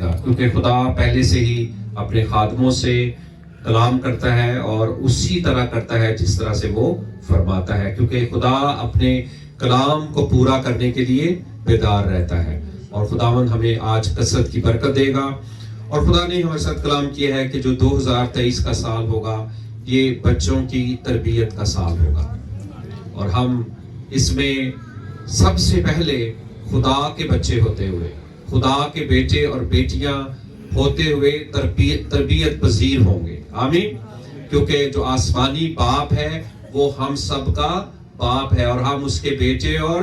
جائے گا, کیونکہ خدا پہلے سے ہی اپنے خادموں سے کلام کرتا ہے اور اسی طرح کرتا ہے جس طرح سے وہ فرماتا ہے, کیونکہ خدا اپنے کلام کو پورا کرنے کے لیے بیدار رہتا ہے. اور خداوند ہمیں آج کثرت کی برکت دے گا. اور خدا نے ہمارے ساتھ کلام کیا ہے کہ جو 2023 کا سال ہوگا یہ بچوں کی تربیت کا سال ہوگا, اور ہم اس میں سب سے پہلے خدا کے بچے ہوتے ہوئے, خدا کے بیٹے اور بیٹیاں ہوتے ہوئے تربیت پذیر ہوں گے. آمین. کیونکہ جو آسمانی باپ ہے وہ ہم سب کا باپ ہے, اور ہم اس کے بیٹے اور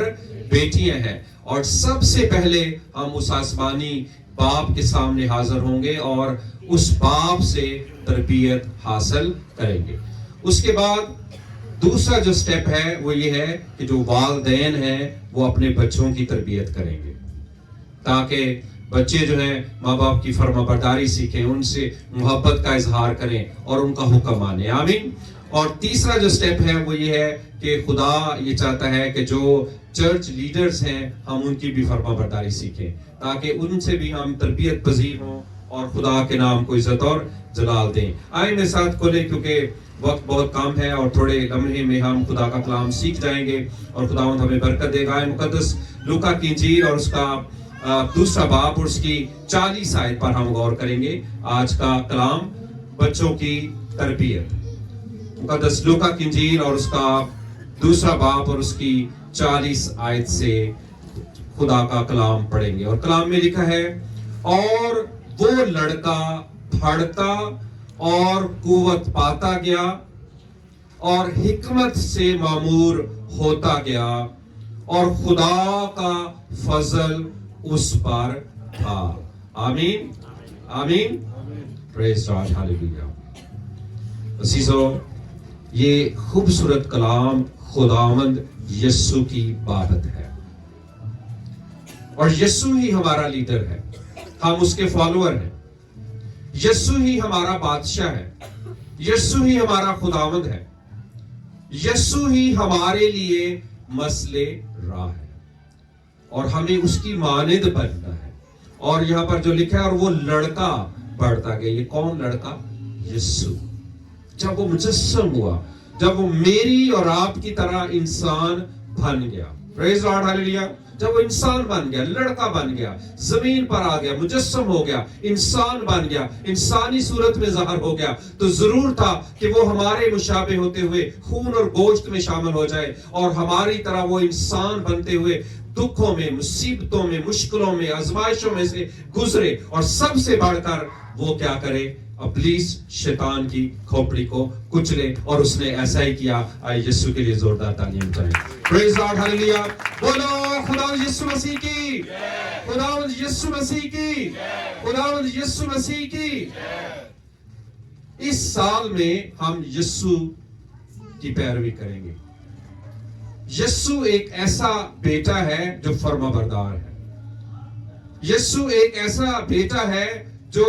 بیٹیاں ہیں, اور سب سے پہلے ہم اس آسمانی باپ کے سامنے حاضر ہوں گے اور اس باپ سے تربیت حاصل کریں گے. اس کے بعد دوسرا جو سٹیپ ہے وہ یہ ہے کہ جو والدین ہیں وہ اپنے بچوں کی تربیت کریں گے, تاکہ بچے جو ہیں ماں باپ کی فرما برداری سیکھیں, ان سے محبت کا اظہار کریں اور ان کا حکم مانیں. آمین. اور تیسرا جو سٹیپ ہے وہ یہ ہے کہ خدا یہ چاہتا ہے کہ جو چرچ لیڈرز ہیں ہم ان کی بھی فرما برداری سیکھیں, تاکہ ان سے بھی ہم تربیت پذیر ہوں اور خدا کے نام کو عزت اور جلال دیں. آئیں میرے ساتھ کھولیں, کیونکہ وقت بہت کم ہے اور تھوڑے لمحے میں ہم خدا کا کلام سیکھ جائیں گے اور خداوند ہمیں برکت دے گا. آئیں مقدس لوکا کی انجیل اور اس کا دوسرا باب اور اس کی 40 آیت پر ہم غور کریں گے. آج کا کلام بچوں کی تربیت. مقدس لوکا کی انجیل اور اس کا دوسرا باب اور اس کی 40 آیت سے خدا کا کلام پڑھیں گے. اور کلام میں لکھا ہے, اور وہ لڑکا بڑھتا اور قوت پاتا گیا اور حکمت سے معمور ہوتا گیا, اور خدا کا فضل اس پر تھا. آمین. آمین. پریز گاڈ. ہاللیلویا. عزیزو, یہ خوبصورت کلام خداوند یسوع کی بابت ہے, اور یسوع ہی ہمارا لیڈر ہے, ہم اس کے فالوور ہیں. یسوع ہی ہمارا بادشاہ ہے, یسوع ہی ہمارا خداوند ہے, یسوع ہی ہمارے لیے مسئلے راہ ہے, اور ہمیں اس کی مانند بننا ہے. اور یہاں پر جو لکھا ہے, اور وہ لڑکا بڑھتا گیا. یہ کون لڑکا؟ یسوع. جب وہ مجسم ہوا, جب وہ میری اور آپ کی طرح انسان بن گیا. پریز گاڈ. ہاللیلویا. جب وہ انسان بن گیا, لڑکا بن گیا, زمین پر آ گیا, مجسم ہو گیا, انسان بن گیا, انسانی صورت میں ظاہر ہو گیا, تو ضرور تھا کہ وہ ہمارے مشابہ ہوتے ہوئے خون اور گوشت میں شامل ہو جائے, اور ہماری طرح وہ انسان بنتے ہوئے دکھوں میں, مصیبتوں میں, مشکلوں میں, آزمائشوں میں سے گزرے, اور سب سے بڑھ کر وہ کیا کرے؟ ابلیس شیطان کی کھوپڑی کو کچلے, اور اس نے ایسا ہی کیا. آئے یسوع کے لیے زوردار تعلیم کریں. پریز گاڈ. ہاللیلویا. بولو خداوند یسوع مسیح کی, خداوند یسوع مسیح کی, خداوند یسوع مسیح کی. اس سال میں ہم یسوع کی پیروی کریں گے. یسوع ایک ایسا بیٹا ہے جو فرما بردار ہے. یسوع ایک ایسا بیٹا ہے جو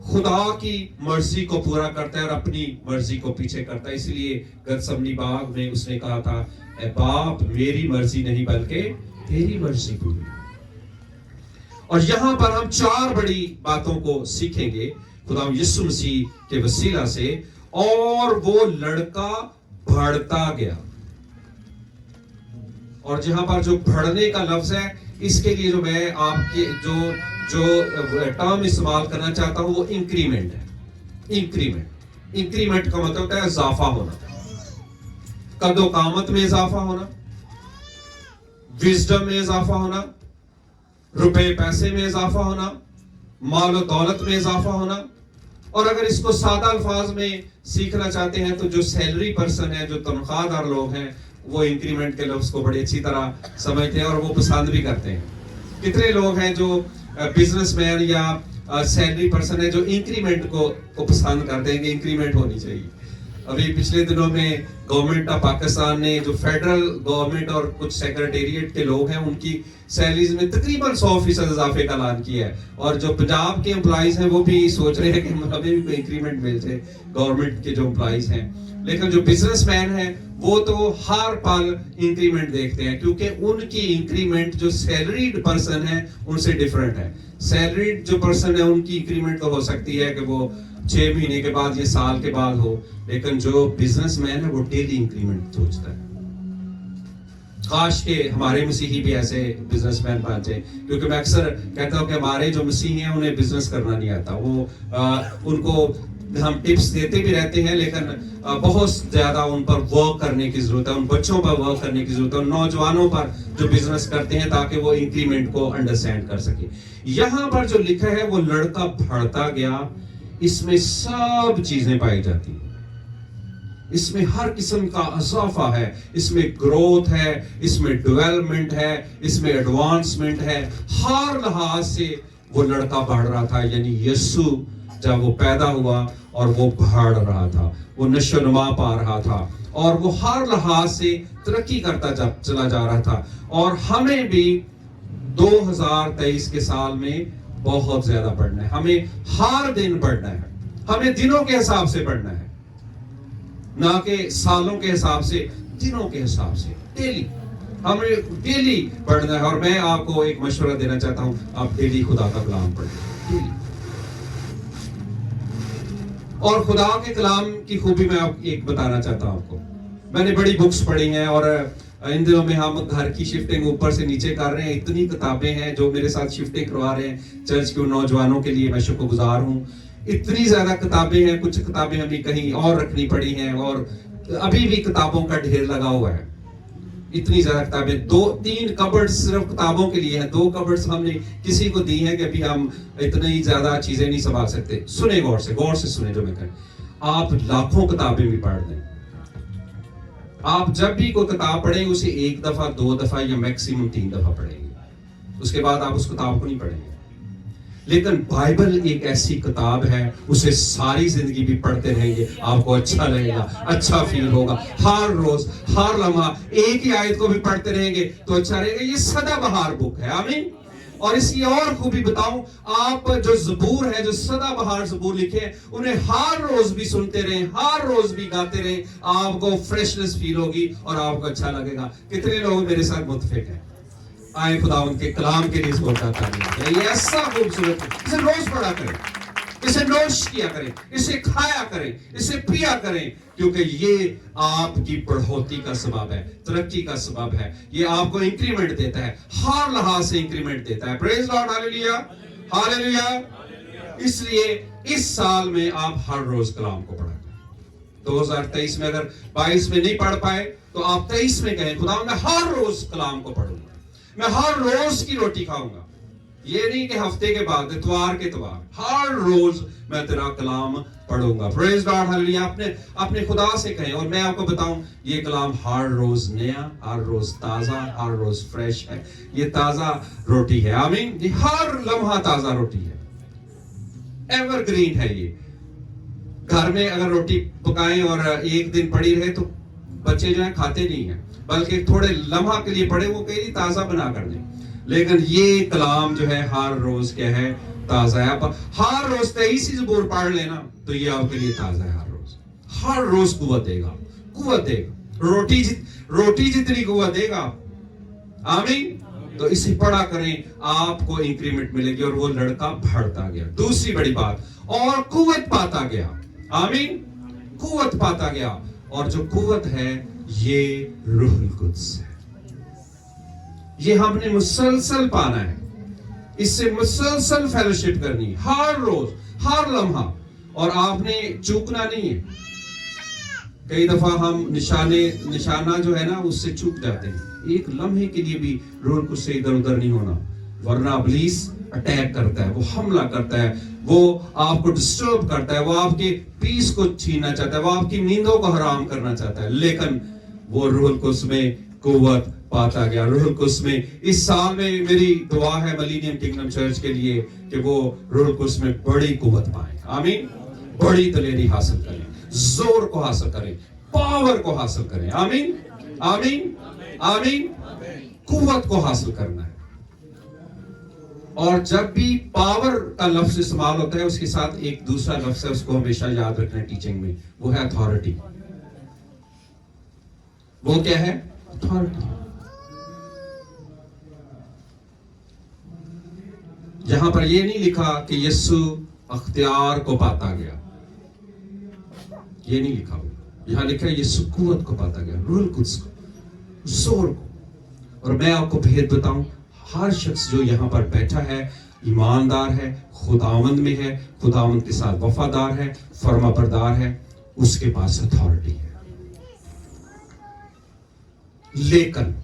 خدا کی مرضی کو پورا کرتا ہے اور اپنی مرضی کو پیچھے کرتا ہے. اس لیے گتسمنی باغ میں اس نے کہا تھا, اے باپ میری مرضی نہیں بلکہ تیری مرضی پوری. اور یہاں پر ہم 4 بڑی باتوں کو سیکھیں گے خدا یسوع مسیح کے وسیلہ سے. اور وہ لڑکا بڑھتا گیا. اور جہاں پر جو بڑھنے کا لفظ ہے, اس کے لیے جو میں آپ کے جو ٹرم استعمال کرنا چاہتا ہوں وہ انکریمنٹ ہے. انکریمنٹ کا مطلب ہوتا ہے اضافہ ہونا, قد و قامت میں اضافہ ہونا, وزڈم میں اضافہ ہونا, روپے پیسے میں اضافہ ہونا, مال و دولت میں اضافہ ہونا. اور اگر اس کو سادہ الفاظ میں سیکھنا چاہتے ہیں تو جو سیلری پرسن ہے, جو تنخواہ دار لوگ ہیں, وہ انکریمنٹ کے لفظ کو بڑی اچھی طرح سمجھتے ہیں اور وہ پسند بھی کرتے ہیں. کتنے لوگ ہیں جو بزنس مین یا سیلری پرسن ہے جو انکریمنٹ کو پسند کرتے ہیں کہ انکریمنٹ ہونی چاہیے. अभी पिछले दिनों में गवर्नमेंट ऑफ पाकिस्तान ने जो फेडरल गवर्नमेंट और कुछ सेक्रेटेरिएट के लोग हैं उनकी सैलरीज में तकरीबन 100% इजाफे का ऐलान किया है, और जो पंजाब के एम्प्लॉइज हैं वो भी सोच रहे हैं कि हमें भी कोई इंक्रीमेंट मिल जाए, गवर्नमेंट के जो एम्प्लॉइज हैं। लेकिन जो बिजनेसमैन हैं वो तो हर पल इंक्रीमेंट देखते हैं, क्योंकि उनकी इंक्रीमेंट जो सैलरीड पर्सन है उनसे डिफरेंट है। सैलरीड जो पर्सन है उनकी इंक्रीमेंट तो हो सकती है कि वो 6 महीने के बाद या साल के बाद हो, लेकिन जो बिजनेसमैन है वो डेली इंक्रीमेंट सोचता है। काश के हमारे मसीही भी ऐसे बिजनेसमैन बन जाए, क्योंकि मैं अक्सर कहता हूँ कि हमारे जो मसीही हैं उन्हें बिजनेस करना नहीं आता। वो उनको हम टिप्स देते भी रहते हैं, लेकिन बहुत ज्यादा उन पर वर्क करने की जरूरत है, उन बच्चों पर वर्क करने की जरूरत है, उन नौजवानों पर जो बिजनेस करते हैं, ताकि वो इंक्रीमेंट को अंडरस्टैंड कर सके। यहाँ पर जो लिखा है वो लड़का बढ़ता गया, इसमें सब चीजें पाई जाती हैं, इसमें हर किस्म का इजाफा है, इसमें ग्रोथ है, इसमें डेवलपमेंट है, इसमें एडवांसमेंट है। हर लिहाज से वो लड़का बढ़ रहा था, यानी यीशु जब वो पैदा हुआ और वो बढ़ रहा था, वो नशोनुमा पा रहा था, और वो हर लिहाज से तरक्की करता चला जा रहा था। और हमें भी 2023 के साल में बहुत ज्यादा बढ़ना है, हमें हर दिन बढ़ना है, हमें दिनों के हिसाब से बढ़ना है, ना कि सालों के हिसाब से, दिनों के हिसाब से। डेली हमें डेली बढ़ना है। और मैं आपको एक मशवरा देना चाहता हूं, आप डेली खुदा का कलाम पढ़ें, डेली। और खुदा के कलाम की खूबी मैं आप एक बताना चाहता हूं आपको। मैंने बड़ी बुक्स पढ़ी हैं, और इन दिनों में हम घर की शिफ्टिंग ऊपर से नीचे कर रहे हैं। इतनी किताबें हैं जो मेरे साथ शिफ्टिंग करवा रहे हैं चर्च के नौजवानों के लिए, मैं शुक्रगुजार हूं। इतनी ज्यादा किताबें हैं, कुछ किताबें हमें कहीं और रखनी पड़ी हैं, और अभी भी किताबों का ढेर लगा हुआ है। इतनी ज्यादा किताबें, 2-3 कबर्ड सिर्फ किताबों के लिए हैं, 2 कबर्ड हमने किसी को दी हैं कि अभी हम इतनी ज्यादा चीजें नहीं संभाल सकते। सुने गौर से सुने जो मैं कहूं, आप लाखों किताबें भी पढ़ लें, आप जब भी कोई किताब पढ़ेंगे उसे 1 दफा 2 दफा या मैक्सिमम 3 दफा पढ़ेंगे, उसके बाद आप उस किताब को नहीं पढ़ेंगे। लेकिन बाइबल एक ऐसी किताब है, उसे सारी जिंदगी भी पढ़ते रहेंगे, आपको अच्छा लगेगा, अच्छा फील होगा। हर रोज हर लम्हा एक ही आयत को भी पढ़ते रहेंगे तो अच्छा रहेगा। ये सदाबहार बुक है, आमीन। और इसकी और खूबी बताऊं, आप जो ज़बूर है, जो सदाबहार ज़बूर लिखे हैं, उन्हें हर रोज भी सुनते रहें, हर रोज भी गाते रहें, आपको फ्रेशनेस फील होगी और आपको अच्छा लगेगा। कितने लोग मेरे साथ मुत्तफिक हैं? आए खुदा उनके कलाम के लिए सोचता है। ये ऐसा खूबसूरत है, इसे रोज पढ़ा करें, इसे नोश किया करें, इसे खाया करें, इसे पिया करें, क्योंकि ये आपकी बढ़ोतरी का सबब है, तरक्की का सबब है। ये आपको इंक्रीमेंट देता है, हर लिहाज से इंक्रीमेंट देता है। Praise Lord, hallelujah, hallelujah. इसलिए इस साल में आप हर रोज कलाम को पढ़ा करें। 2023 में अगर 22 में नहीं पढ़ पाए तो आप 23 में कहें, खुदा मैं हर रोज कलाम को पढ़ूंगा, मैं हर रोज की रोटी खाऊंगा। ये नहीं कि हफ्ते के बाद, इतवार के इतवार, हर रोज मैं तेरा कलाम पढ़ूंगा। Praise God, hallelujah. अपने खुदा से कहें। और मैं आपको बताऊं, ये कलाम हर रोज नया, हर रोज ताजा, हर रोज फ्रेश है। ये ताजा रोटी है, आमीन। ये हर लम्हा ताजा रोटी है, एवरग्रीन है। ये घर में अगर रोटी पकाएं और एक दिन पड़ी रहे तो बच्चे जो है खाते नहीं है, बल्कि थोड़े लम्हा के लिए पड़े, वो कहीं ताजा बना कर दें। लेकिन ये कलाम जो है हर रोज क्या है? ताजा है। आप हर रोज 23 ज़बूर पढ़ लेना तो ये आपके लिए ताजा है। हर रोज कुव्वत देगा, कुव्वत देगा। रोटी जितनी कुव्वत देगा, आमीन। तो इसे पढ़ा करें, आपको इंक्रीमेंट मिलेगी। और वो लड़का बढ़ता गया। दूसरी बड़ी बात, और कुव्वत पाता गया, आमीन। कुव्वत पाता गया, और जो कुव्वत है ये रूहुल कुद्स है। ये हमने मुसलसल पाना है, इससे मुसलसल फेलोशिप करनी, हर रोज हर लम्हा। और आपने चूकना नहीं है। कई दफा हम निशाना जो है ना, उससे चूक जाते हैं। एक लम्हे के लिए भी रूहुल कुद्स से इधर उधर नहीं होना, वरना इब्लीस अटैक करता है, वो हमला करता है, वो आपको डिस्टर्ब करता है, वो आपके पीस को छीनना चाहता है, वो आपकी नींदों को हराम करना चाहता है। लेकिन वो रूहुल कुद्स में कुव्वत पाता गया। रूहुल कुद्स में इस साल में मेरी दुआ है मिलेनियम किंगडम चर्च के लिए कि वो रूहुल कुद्स में बड़ी कुव्वत पाए, आमीन। बड़ी दलेरी हासिल करें, जोर को हासिल करें, पावर को हासिल करें। आमीन, आमीन, आमीन। कुव्वत को हासिल करना है। और जब भी पावर का लफ्ज इस्तेमाल होता है, उसके साथ एक दूसरा लफ्ज है, उसको हमेशा याद रखना है टीचिंग में, वो है अथॉरिटी। वो क्या है? अथॉरिटी। यहां पर ये नहीं लिखा कि यीशु अख्तियार को पाता गया, ये नहीं लिखा। यहां लिखा है यीशु कुव्वत को पाता गया, रूह कुद्स को, जोर को। और मैं आपको भेद बताऊं, हर शख्स जो यहां पर बैठा है ईमानदार है, खुदावंद में है, खुदावंद के साथ वफादार है, फर्माबरदार है, उसके पास अथॉरिटी है। लेकिन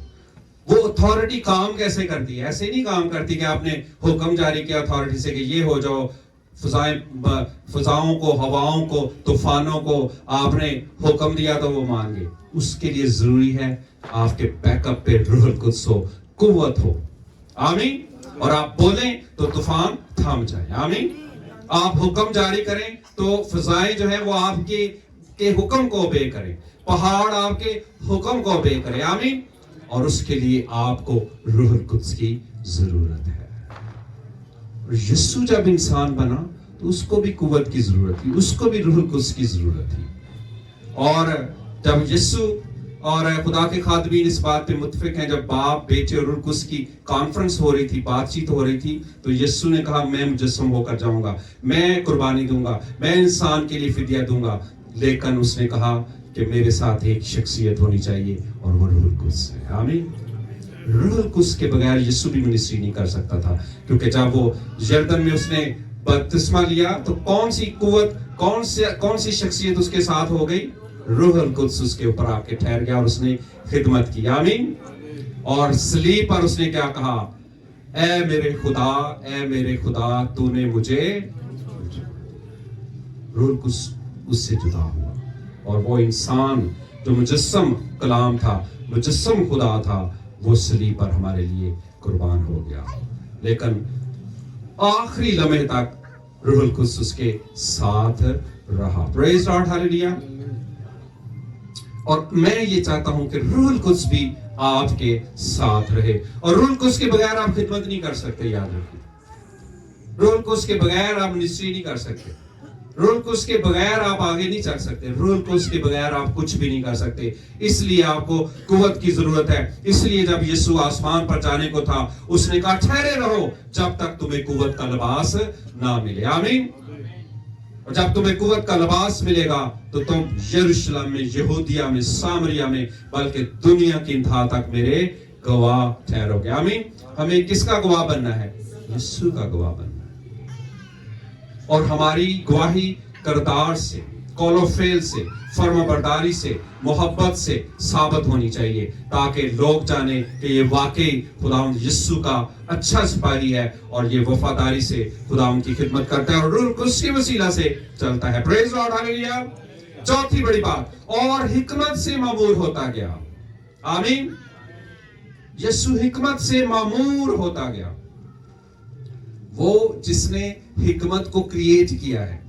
वो अथॉरिटी काम कैसे करती है? ऐसे नहीं काम करती कि आपने हुक्म जारी किया अथॉरिटी से कि ये हो जाओ, फिजाओं को, हवाओं को, तूफानों को आपने हुक्म दिया तो वो मान गए। उसके लिए जरूरी है आपके बैकअप पे रूह कुद्स हो, कुव्वत हो। आमीन। और आप बोलें तो तूफान थम जाए। आमीन। आप हुक्म जारी करें तो फिजाएं जो है वो आपके के हुक्म को ओबे करें, पहाड़ आपके हुक्म को ओबे करें। आमीन। और उसके लिए आपको रूह कुद्स की जरूरत है। और यीशु जब इंसान बना तो उसको भी कुव्वत की जरूरत थी, उसको भी रूह कुद्स की जरूरत थी। और जब यीशु और खुदा के खादमीन इस बात पे मुत्फिक हैं, जब बाप, बेटे और रूह कुद्स की कॉन्फ्रेंस हो रही थी, बातचीत हो रही थी, तो यीशु ने कहा मैं मुजस्सम होकर जाऊंगा, मैं कुर्बानी दूंगा, मैं इंसान के लिए फिदिया दूंगा। लेकिन उसने कहा कि मेरे साथ एक शख्सियत होनी चाहिए और वो रूह कुद्स है। आमीन। रूह कुद्स के बगैर यीशु भी मिनिस्ट्री नहीं कर सकता था, क्योंकि जब वो यरदन में उसने बपतिस्मा लिया तो कौन सी कुव्वत, कौन सी शख्सियत उसके साथ हो गई? रूह कुद्स उसके ऊपर आके ठहर गया और उसने खिदमत की। आमीन। और सलीब पर उसने क्या कहा? ऐ मेरे खुदा, ऐ मेरे खुदा, तूने मुझे। रूह कुद्स उससे जुदा हुआ और वो इंसान जो मुजस्सम कलाम था, मुजस्सम खुदा था, वो सलीब पर हमारे लिए कुर्बान हो गया। लेकिन आखिरी लम्हे तक रूह कुद्स उसके साथ रहा। Praise God, hallelujah. और मैं ये चाहता हूं कि रूह कुद्स भी आपके साथ रहे। और रूह कुद्स के बगैर आप खिदमत नहीं कर सकते, याद रखिए। रूह कुद्स के बगैर आप मिनिस्ट्री नहीं कर सकते, रूह कुद्स के बगैर आप आगे नहीं चल सकते, रूह कुद्स के बगैर आप कुछ भी नहीं कर सकते। इसलिए आपको कुव्वत की जरूरत है। इसलिए जब यीशु आसमान पर जाने को था, उसने कहा ठहरे रहो जब तक तुम्हें कुव्वत का लिबास ना मिले। आमीन। और जब तुम्हें कुव्वत का लिबास मिलेगा तो तुम यरूशलेम में, यहूदिया में, सामरिया में, बल्कि दुनिया की इंतहा तक मेरे गवाह ठहरोगे। आमीन। हमें किसका गवाह बनना है? यीशु का गवाह बनना है। और हमारी गवाही किरदार से, कौलोफेल से, फर्माबरदारी से, मोहब्बत से साबित होनी चाहिए, ताकि लोग जाने कि ये वाकई खुदावंद यीशु का अच्छा सिपाही है और ये वफादारी से खुदावंद की खिदमत करता है और रूह कुद्स के वसीला से चलता है। Praise God, hallelujah. चौथी बड़ी बात, और हिकमत से मामूर होता गया। आमीन। यीशु हिकमत से मामूर होता गया। वो जिसने हिकमत को क्रिएट किया है,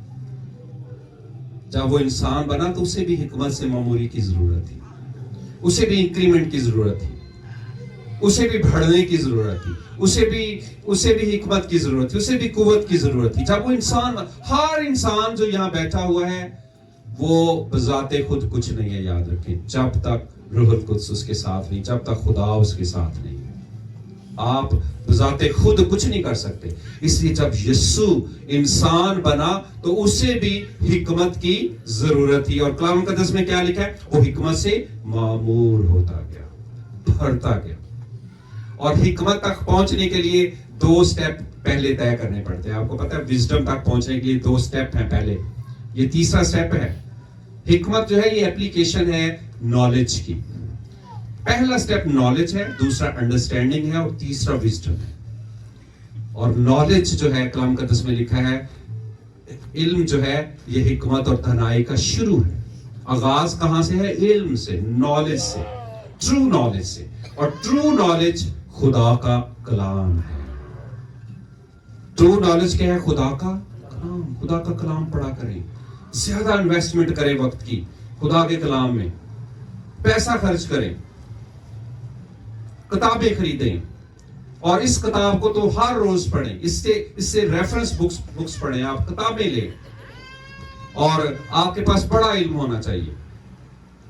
जब वो इंसान बना तो उसे भी हिकमत से मामूरी की जरूरत थी, उसे भी इंक्रीमेंट की जरूरत थी, उसे भी बढ़ने की जरूरत थी, उसे भी हिकमत की जरूरत थी, उसे भी कुव्वत की जरूरत थी। जब वो इंसान, हर इंसान जो यहाँ बैठा हुआ है वो बजाते खुद कुछ नहीं है, याद रखें, जब तक रूह कुद्स उसके साथ नहीं, जब तक खुदा उसके साथ नहीं, आप बजाते खुद कुछ नहीं कर सकते। इसलिए जब यीशु इंसान बना तो उसे भी हिकमत की जरूरत थी। और कलाम मुकद्दस में क्या लिखा है? वो हिकमत से मामूर होता गया, बढ़ता गया। और हिकमत तक पहुंचने के लिए 2 स्टेप पहले तय करने पड़ते हैं। आपको पता है, विजडम तक पहुंचने के लिए 2 स्टेप हैं पहले, ये तीसरा स्टेप है। हिकमत जो है ये एप्लीकेशन है नॉलेज की। पहला स्टेप नॉलेज है, दूसरा अंडरस्टैंडिंग है और तीसरा विजडम है। और नॉलेज जो है कलाम मुकद्दस में लिखा है, इल्म जो है ये हिकमत और दानाई का शुरू है। आगाज कहां से है? इल्म से, नॉलेज से, ट्रू नॉलेज से। और ट्रू नॉलेज खुदा का कलाम है। ट्रू नॉलेज क्या है? खुदा का कलाम। खुदा का कलाम पढ़ा करें, زیادہ انویسٹمنٹ کریں وقت کی خدا کے کلام میں، پیسہ خرچ کریں، کتابیں خریدیں، اور اس کتاب کو تو ہر روز پڑھیں، اس سے ریفرنس بکس پڑھیں، آپ کتابیں لیں، اور آپ کے پاس بڑا علم ہونا چاہیے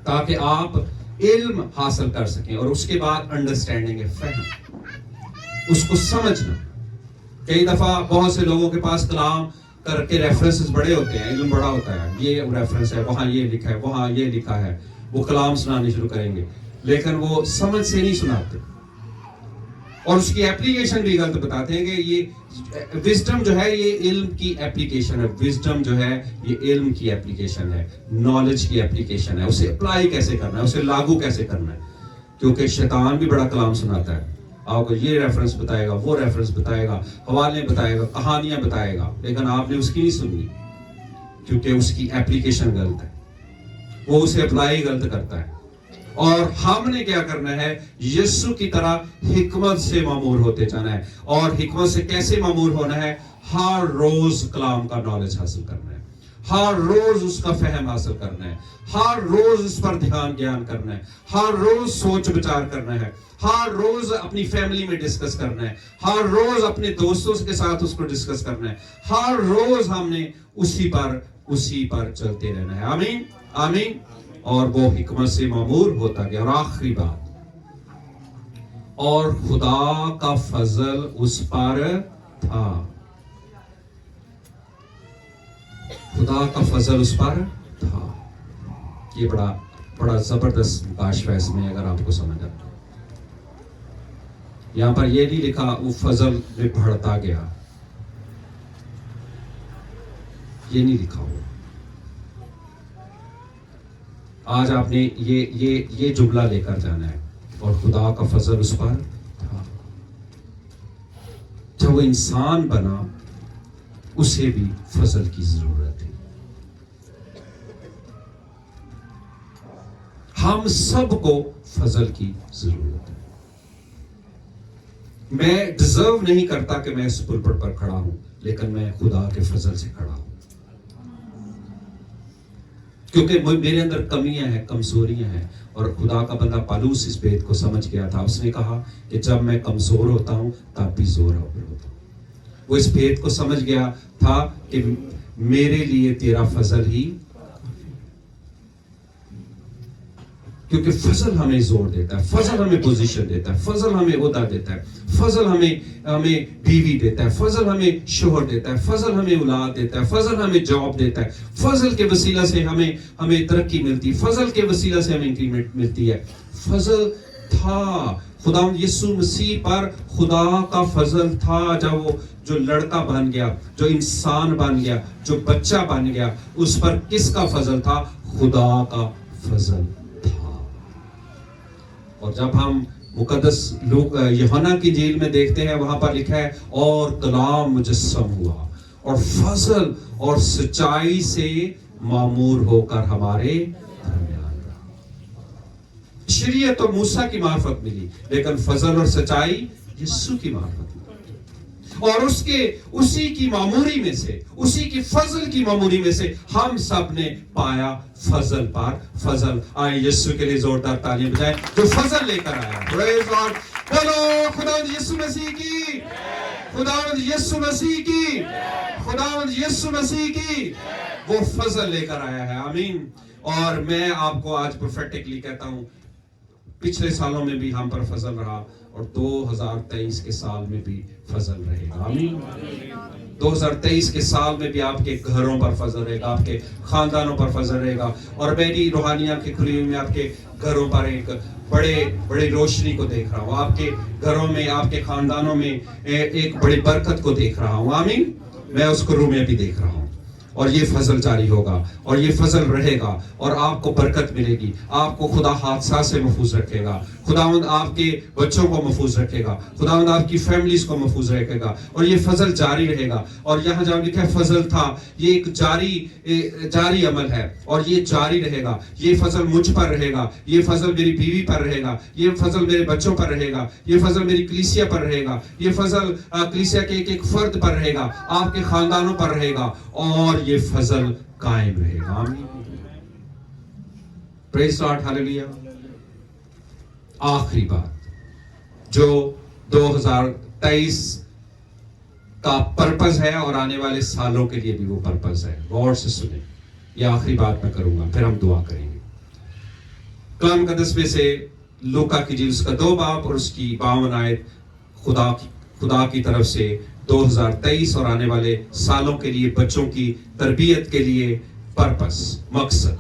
تاکہ آپ علم حاصل کر سکیں، اور اس کے بعد انڈرسٹینڈنگ ہے، فہم، اس کو سمجھنا۔ کئی دفعہ بہت سے لوگوں کے پاس کلام کر کے ریفرنسز بڑے ہوتے ہیں، علم بڑا ہوتا ہے، یہ ریفرنس ہے، وہاں یہ لکھا ہے، وہاں یہ لکھا ہے، وہ کلام سنانے شروع کریں گے، لیکن وہ سمجھ سے نہیں سناتے، اور اس کی اپلیکیشن بھی غلط بتاتے ہیں کہ یہ وزڈم جو ہے یہ علم کی اپلیکیشن ہے، وزڈم جو ہے یہ علم کی اپلیکیشن ہے، نالج کی اپلیکیشن ہے، اسے اپلائی کیسے کرنا ہے، اسے لاگو کیسے کرنا ہے، کیونکہ شیطان بھی بڑا کلام سناتا ہے، آپ کو یہ ریفرنس بتائے گا، وہ ریفرنس بتائے گا، حوالے بتائے گا، کہانیاں بتائے گا، لیکن آپ نے اس کی نہیں سننی کیونکہ اس کی اپلیکیشن غلط ہے، وہ اسے اپلائی غلط کرتا ہے۔ اور ہم نے کیا کرنا ہے؟ یسوع کی طرح حکمت سے معمور ہوتے جانا ہے، اور حکمت سے کیسے معمور ہونا ہے؟ ہر روز کلام کا نالج حاصل کرنا ہے، ہر روز اس کا فہم حاصل کرنا ہے، ہر روز اس پر دھیان گیان کرنا ہے، ہر روز سوچ بچار کرنا ہے، ہر روز اپنی فیملی میں ڈسکس کرنا ہے، ہر روز اپنے دوستوں کے ساتھ اس کو ڈسکس کرنا ہے، ہر روز ہم نے اسی پر چلتے رہنا ہے۔ آمین آمین۔ اور وہ حکمت سے معمور ہوتا گیا۔ اور آخری بات، اور خدا کا فضل اس پر تھا، خدا کا فضل اس پر تھا۔ یہ بڑا زبردست مکاشفہ ہے اس میں، اگر آپ کو سمجھ آتا ہے۔ یہاں پر یہ نہیں لکھا وہ فضل میں بڑھتا گیا، یہ نہیں لکھا ہوا۔ آج آپ نے یہ جملہ لے کر جانا ہے، اور خدا کا فضل اس پر تھا۔ جب وہ انسان بنا اسے بھی فضل کی ضرورت ہے۔ ہم سب کو فضل کی ضرورت ہے۔ میں ڈیزرو نہیں کرتا کہ میں اس پلپٹ پر کھڑا ہوں، لیکن میں خدا کے فضل سے کھڑا ہوں، کیونکہ میرے اندر کمیاں ہیں، کمزوریاں ہیں، اور خدا کا بندہ پالوس اس بات کو سمجھ گیا تھا۔ اس نے کہا کہ جب میں کمزور ہوتا ہوں تب بھی زور ہوتا ہوں۔ وہ اس بات کو سمجھ گیا تھا کہ میرے لیے تیرا فضل ہی، کیونکہ فضل ہمیں زور دیتا ہے، فضل ہمیں پوزیشن دیتا ہے، فضل ہمیں عہدہ دیتا ہے، فضل ہمیں بیوی دیتا ہے، فضل ہمیں شوہر دیتا ہے، فضل ہمیں اولاد دیتا ہے، فضل ہمیں جاب دیتا ہے، فضل کے وسیلہ سے ہمیں ترقی ملتی ہے، فضل کے وسیلہ سے ہمیں انکریمنٹ ملتی ہے۔ فضل تھا خدا یسوع مسیح پر، خدا کا فضل تھا۔ جب وہ جو لڑکا بن گیا، جو انسان بن گیا، جو بچہ بن گیا، اس پر کس کا فضل تھا؟ خدا کا فضل تھا۔ اور جب ہم مقدس یوحنا کی انجیل میں دیکھتے ہیں، وہاں پر لکھا ہے اور کلام مجسم ہوا اور فضل اور سچائی سے معمور ہو کر ہمارے درمیان رہا۔ شریعت تو موسیٰ کی معرفت ملی، لیکن فضل اور سچائی یسوع کی معرفت ملی، اور اسی کی معموری میں سے، اسی کی فضل کی معموری میں سے ہم سب نے پایا فضل پر فضل۔ آئے یسوع کے لیے زوردار تالیاں بجائیں جو فضل لے کر آیا۔ پریز گاڈ، بولو خداوند یسوع مسیح کی، خداوند یسوع مسیح کی، خداوند یسوع مسیح کی، وہ فضل لے کر آیا ہے۔ آمین۔ اور میں آپ کو آج پروفیٹکلی کہتا ہوں، پچھلے سالوں میں بھی ہم پر فضل رہا، اور 2023 کے سال میں بھی فضل رہے گا۔ آمین۔ 2023 کے سال میں بھی آپ کے گھروں پر فضل رہے گا، آپ کے خاندانوں پر فضل رہے گا، اور میری روحانیت کی کھلی ہوئی میں آپ کے گھروں پر ایک بڑے روشنی کو دیکھ رہا ہوں، آپ کے گھروں میں، آپ کے خاندانوں میں ایک بڑی برکت کو دیکھ رہا ہوں۔ آمین۔ میں اس کو روح میں بھی دیکھ رہا ہوں، اور یہ فضل جاری ہوگا، اور یہ فضل رہے گا، اور آپ کو برکت ملے گی، آپ کو خدا حادثات سے محفوظ رکھے گا، خداوند آپ کے بچوں کو محفوظ رکھے گا, خداوند آپ کی فیملیز کو محفوظ رکھے گا, اور یہ فضل جاری رہے گا. اور یہاں جہاں لکھا ہے فضل تھا, یہ ایک جاری عمل ہے اور یہ جاری رہے گا. یہ فضل مجھ پر رہے گا, یہ فضل میری بیوی پر رہے گا, یہ فضل میرے بچوں پر رہے گا, یہ فضل میری کلیسیا پر رہے گا, یہ فضل کلیسیا کے ایک فرد پر رہے گا, آپ کے خاندانوں پر رہے گا, اور یہ فضل قائم رہے گا. آمین. پریز لارڈ, ہاللیلویا. آخری بات جو 2023 کا پرپز ہے اور آنے والے سالوں کے لیے بھی وہ پرپز ہے, غور سے سنیں. یہ آخری بات میں کروں گا, پھر ہم دعا کریں گے. کلام مقدس میں سے لوکا کی انجیل اس کا 2 باب اور اس کی 52 آیت خدا کی طرف سے 2023 اور آنے والے سالوں کے لیے بچوں کی تربیت کے لیے پرپس, مقصد.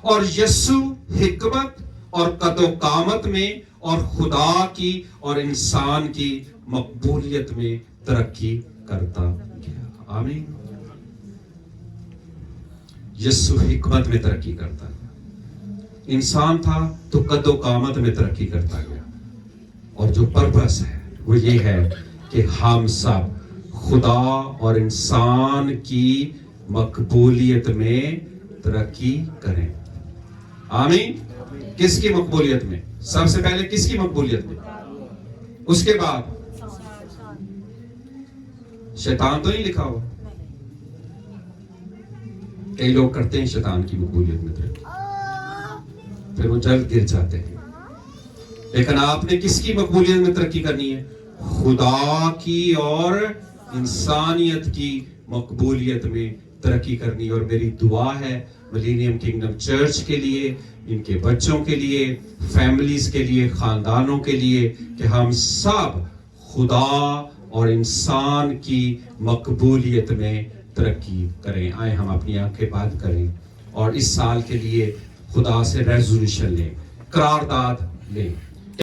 اور یسوع حکمت اور قد و قامت میں اور خدا کی اور انسان کی مقبولیت میں ترقی کرتا گیا. آمین. یسوع حکمت میں ترقی کرتا گیا, انسان تھا تو قد و قامت میں ترقی کرتا گیا, اور جو پرپس ہے وہ یہ ہے کہ ہم سب خدا اور انسان کی مقبولیت میں ترقی کریں. آمین. کس کی مقبولیت میں؟ سب سے پہلے کس کی مقبولیت میں؟ اس کے بعد شیطان تو نہیں لکھا ہوا. کئی لوگ کرتے ہیں شیطان کی مقبولیت میں ترقی, پھر وہ جلد گر جاتے ہیں. لیکن آپ نے کس کی مقبولیت میں ترقی کرنی ہے؟ خدا کی اور انسانیت کی مقبولیت میں ترقی کرنی. اور میری دعا ہے ملینیم کنگڈم چرچ کے لیے, ان کے بچوں کے لیے, فیملیز کے لیے, خاندانوں کے لیے, کہ ہم سب خدا اور انسان کی مقبولیت میں ترقی کریں. آئے ہم اپنی آنکھیں بند کریں اور اس سال کے لیے خدا سے ریزولوشن لیں, قرارداد لیں.